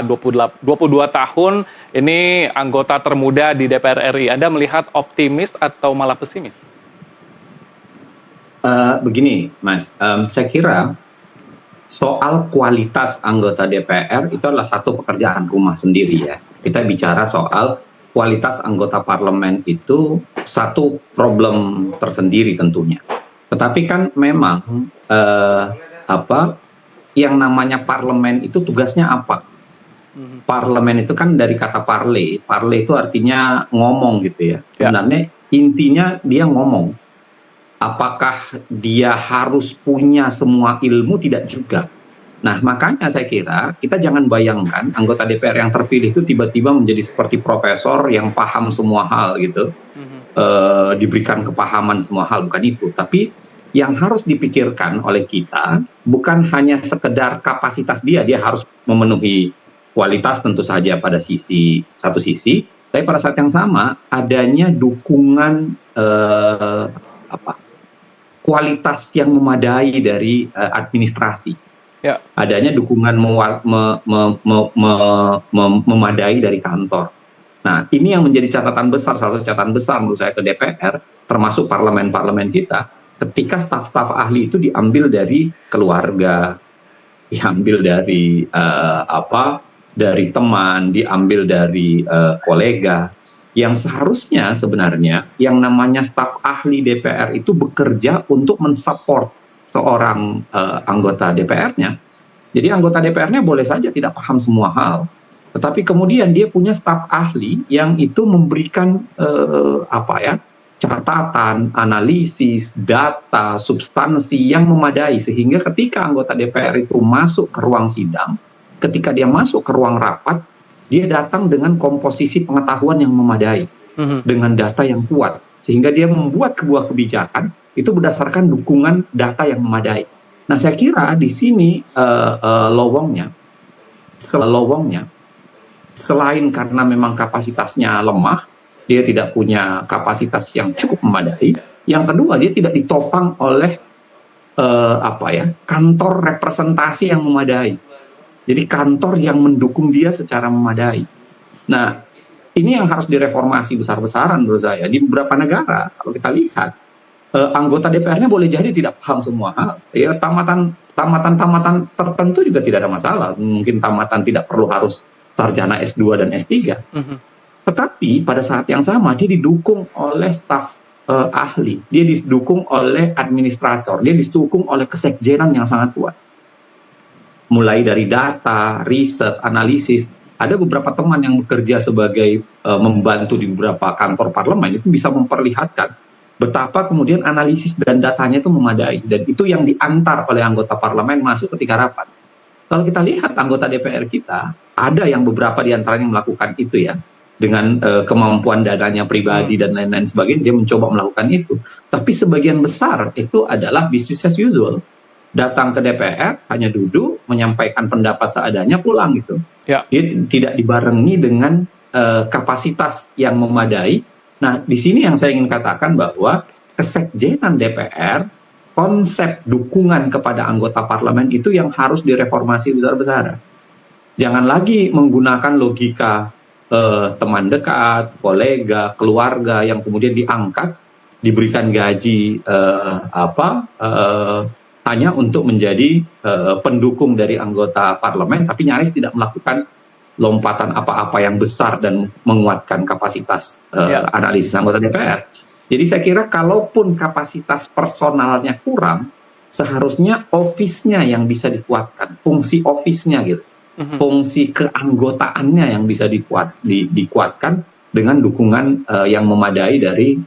22 tahun, ini anggota termuda di DPR RI. Anda melihat optimis atau malah pesimis? Begini, Mas, saya kira soal kualitas anggota DPR itu adalah satu pekerjaan rumah sendiri ya. Kita bicara soal kualitas anggota parlemen itu satu problem tersendiri tentunya. Tetapi kan memang yang namanya parlemen itu tugasnya apa? Parlemen itu kan dari kata parle. Parle itu artinya ngomong gitu ya. Sebenarnya intinya dia ngomong. Apakah dia harus punya semua ilmu? Tidak juga. Nah, makanya saya kira kita jangan bayangkan anggota DPR yang terpilih itu tiba-tiba menjadi seperti profesor yang paham semua hal gitu, diberikan kepahaman semua hal, bukan itu. Tapi yang harus dipikirkan oleh kita bukan hanya sekedar kapasitas dia harus memenuhi kualitas tentu saja pada satu sisi, tapi pada saat yang sama adanya dukungan kualitas yang memadai dari administrasi, adanya dukungan memadai dari kantor. Nah, ini yang menjadi catatan besar, salah satu catatan besar menurut saya ke DPR, termasuk parlemen-parlemen kita, ketika staf-staf ahli itu diambil dari keluarga, diambil dari dari teman, diambil dari kolega. Yang seharusnya sebenarnya yang namanya staf ahli DPR itu bekerja untuk mensupport seorang anggota DPR-nya. Jadi anggota DPR-nya boleh saja tidak paham semua hal, tetapi kemudian dia punya staf ahli yang itu memberikan catatan, analisis, data, substansi yang memadai sehingga ketika anggota DPR itu masuk ke ruang sidang, ketika dia masuk ke ruang rapat, dia datang dengan komposisi pengetahuan yang memadai, dengan data yang kuat, sehingga dia membuat sebuah kebijakan itu berdasarkan dukungan data yang memadai. Nah, saya kira di sini lowongnya, selain karena memang kapasitasnya lemah, dia tidak punya kapasitas yang cukup memadai. Yang kedua, dia tidak ditopang oleh kantor representasi yang memadai. Jadi kantor yang mendukung dia secara memadai. Nah, ini yang harus direformasi besar-besaran menurut saya. Di beberapa negara, kalau kita lihat, anggota DPR-nya boleh jadi tidak paham semua hal. Ya, tamatan tertentu juga tidak ada masalah. Mungkin tamatan tidak perlu harus sarjana S2 dan S3. Tetapi pada saat yang sama, dia didukung oleh staf ahli. Dia didukung oleh administrator. Dia didukung oleh kesekjenan yang sangat kuat. Mulai dari data, riset, analisis. Ada beberapa teman yang bekerja sebagai membantu di beberapa kantor parlemen itu bisa memperlihatkan betapa kemudian analisis dan datanya itu memadai, dan itu yang diantar oleh anggota parlemen masuk ketika rapat. Kalau kita lihat anggota DPR kita, ada yang beberapa di antaranya melakukan itu ya, dengan kemampuan datanya pribadi dan lain-lain sebagainya, dia mencoba melakukan itu. Tapi sebagian besar itu adalah business as usual. Datang ke DPR, hanya duduk, menyampaikan pendapat seadanya, pulang gitu. Dia tidak dibarengi dengan kapasitas yang memadai. Nah, di sini yang saya ingin katakan bahwa kesekjenan DPR, konsep dukungan kepada anggota parlemen itu yang harus direformasi besar-besaran. Jangan lagi menggunakan logika teman dekat, kolega, keluarga yang kemudian diangkat, diberikan gaji hanya untuk menjadi pendukung dari anggota parlemen, tapi nyaris tidak melakukan lompatan apa-apa yang besar dan menguatkan kapasitas analisis anggota DPR. Jadi saya kira kalaupun kapasitas personalnya kurang, seharusnya office-nya yang bisa dikuatkan, fungsi office-nya gitu, fungsi keanggotaannya yang bisa dikuatkan dengan dukungan yang memadai dari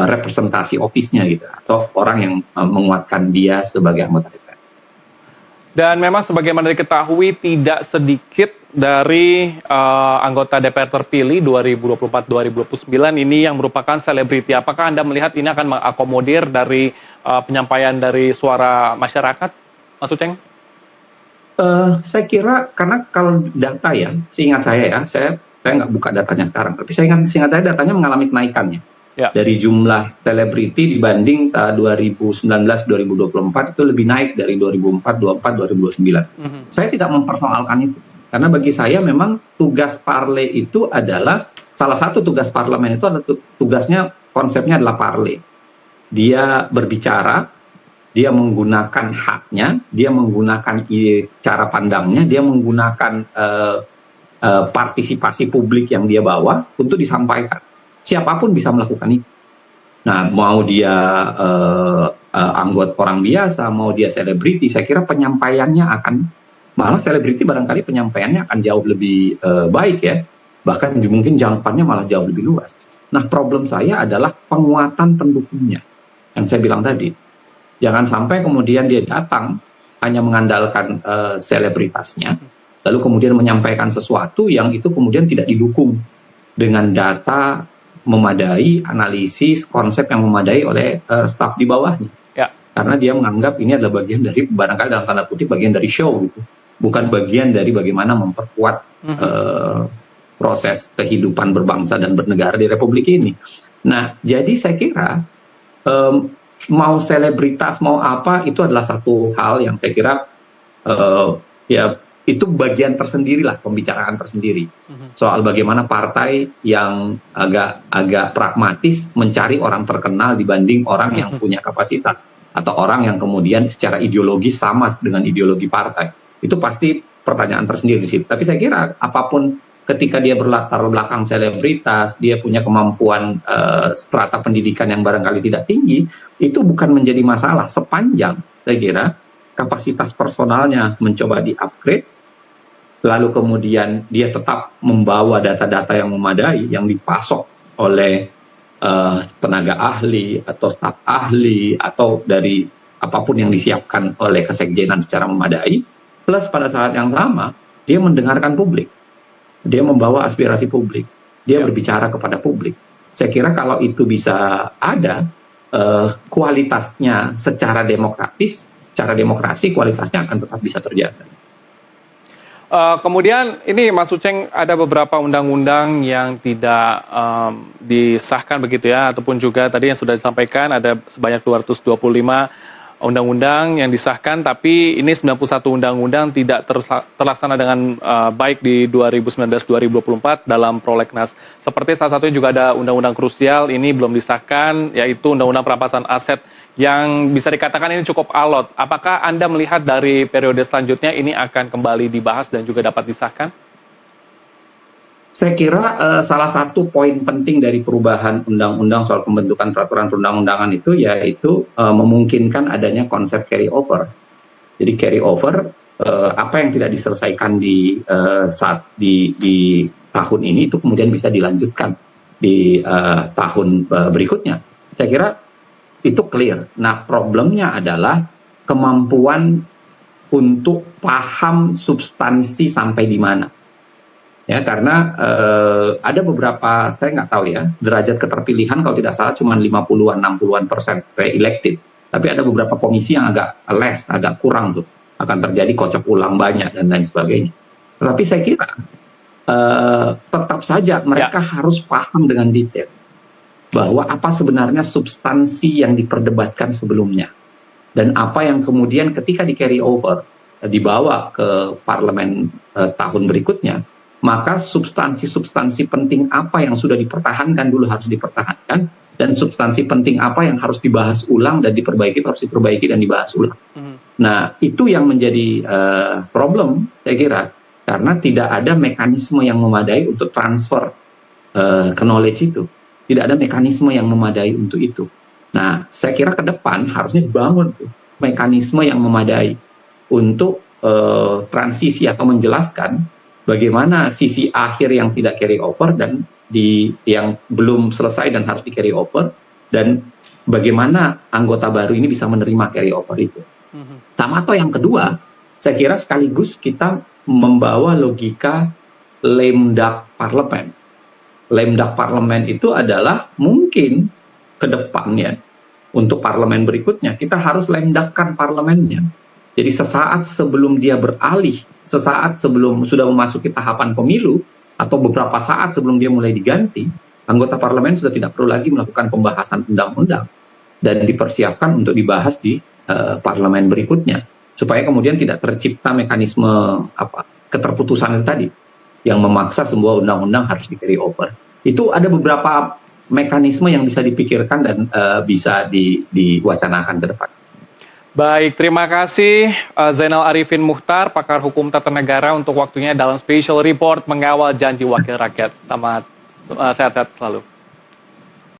representasi office-nya gitu, atau orang yang menguatkan dia sebagai anggota DPR. Dan memang sebagaimana diketahui tidak sedikit dari anggota DPR terpilih 2024-2029 ini yang merupakan selebriti. Apakah Anda melihat ini akan mengakomodir dari penyampaian dari suara masyarakat, Mas Uceng? Saya kira karena kalau data ya, seingat saya ya, saya nggak buka datanya sekarang, tapi seingat saya datanya mengalami kenaikannya. Ya. Dari jumlah selebriti dibanding 2019-2024 itu lebih naik dari 2004, 2024, 2029. Saya tidak mempersoalkan itu. Karena bagi saya memang tugas parle itu adalah, salah satu tugas parlemen itu adalah tugasnya, konsepnya adalah parle. Dia berbicara, dia menggunakan haknya, dia menggunakan cara pandangnya, dia menggunakan partisipasi publik yang dia bawa untuk disampaikan. Siapapun bisa melakukan itu. Nah, mau dia anggota orang biasa, mau dia selebriti, saya kira penyampaiannya akan, malah selebriti barangkali penyampaiannya akan jauh lebih baik ya. Bahkan mungkin jangkauannya malah jauh lebih luas. Nah, problem saya adalah penguatan pendukungnya. Yang saya bilang tadi. Jangan sampai kemudian dia datang hanya mengandalkan selebritasnya, lalu kemudian menyampaikan sesuatu yang itu kemudian tidak didukung dengan data memadai, analisis, konsep yang memadai oleh staf di bawahnya. Ya. Karena dia menganggap ini adalah bagian dari, barangkali dalam tanda kutip, bagian dari show gitu. Bukan bagian dari bagaimana memperkuat proses kehidupan berbangsa dan bernegara di Republik ini. Nah, jadi saya kira mau selebritas, mau apa, itu adalah satu hal yang saya kira ya itu bagian tersendiri lah, pembicaraan tersendiri. Soal bagaimana partai yang agak pragmatis mencari orang terkenal dibanding orang yang punya kapasitas. Atau orang yang kemudian secara ideologis sama dengan ideologi partai. Itu pasti pertanyaan tersendiri di situ. Tapi saya kira apapun, ketika dia berlatar belakang selebritas, dia punya kemampuan strata pendidikan yang barangkali tidak tinggi, itu bukan menjadi masalah sepanjang saya kira kapasitas personalnya mencoba di-upgrade, lalu kemudian dia tetap membawa data-data yang memadai, yang dipasok oleh tenaga ahli atau staf ahli atau dari apapun yang disiapkan oleh kesekjenan secara memadai, plus pada saat yang sama dia mendengarkan publik, dia membawa aspirasi publik, dia berbicara kepada publik. Saya kira kalau itu bisa ada, kualitasnya secara demokratis, secara demokrasi kualitasnya akan tetap bisa terjaga. Kemudian ini Mas Uceng, ada beberapa undang-undang yang tidak disahkan begitu ya, ataupun juga tadi yang sudah disampaikan ada sebanyak 225 undang-undang yang disahkan, tapi ini 91 undang-undang tidak terlaksana dengan baik di 2019-2024 dalam prolegnas. Seperti salah satunya juga ada undang-undang krusial, ini belum disahkan, yaitu undang-undang perampasan aset yang bisa dikatakan ini cukup alot. Apakah Anda melihat dari periode selanjutnya ini akan kembali dibahas dan juga dapat disahkan? Saya kira salah satu poin penting dari perubahan undang-undang soal pembentukan peraturan perundang-undangan itu yaitu memungkinkan adanya konsep carry over. Jadi carry over, apa yang tidak diselesaikan di tahun ini itu kemudian bisa dilanjutkan di tahun berikutnya. Saya kira itu clear. Nah, problemnya adalah kemampuan untuk paham substansi sampai di mana. Ya, karena ada beberapa, saya nggak tahu ya, derajat keterpilihan kalau tidak salah cuma 50-an, 60-an% re-elected. Tapi ada beberapa komisi yang agak less, agak kurang tuh. Akan terjadi kocok ulang banyak dan lain sebagainya. Tetapi saya kira tetap saja mereka harus paham dengan detail bahwa apa sebenarnya substansi yang diperdebatkan sebelumnya. Dan apa yang kemudian ketika di carry over, dibawa ke parlemen tahun berikutnya, maka substansi-substansi penting apa yang sudah dipertahankan dulu harus dipertahankan, dan substansi penting apa yang harus dibahas ulang dan diperbaiki harus diperbaiki dan dibahas ulang. Nah, itu yang menjadi problem, saya kira, karena tidak ada mekanisme yang memadai untuk transfer knowledge itu. Tidak ada mekanisme yang memadai untuk itu. Nah, saya kira ke depan harusnya dibangun mekanisme yang memadai untuk transisi atau menjelaskan bagaimana sisi akhir yang tidak carry over dan yang belum selesai dan harus di carry over, dan bagaimana anggota baru ini bisa menerima carry over itu. Sama atau yang kedua, saya kira sekaligus kita membawa logika lame duck parlemen. Lame duck parlemen itu adalah mungkin ke depannya untuk parlemen berikutnya kita harus lame duck-kan parlemennya. Jadi sesaat sebelum dia beralih, sesaat sebelum sudah memasuki tahapan pemilu, atau beberapa saat sebelum dia mulai diganti, anggota parlemen sudah tidak perlu lagi melakukan pembahasan undang-undang dan dipersiapkan untuk dibahas di parlemen berikutnya, supaya kemudian tidak tercipta mekanisme keterputusan itu tadi yang memaksa sebuah undang-undang harus di carry over. Itu ada beberapa mekanisme yang bisa dipikirkan dan bisa diwacanakan ke depan. Baik, terima kasih Zainal Arifin Muchtar, pakar hukum tata negara untuk waktunya dalam Special Report Mengawal Janji Wakil Rakyat. Selamat sehat-sehat selalu.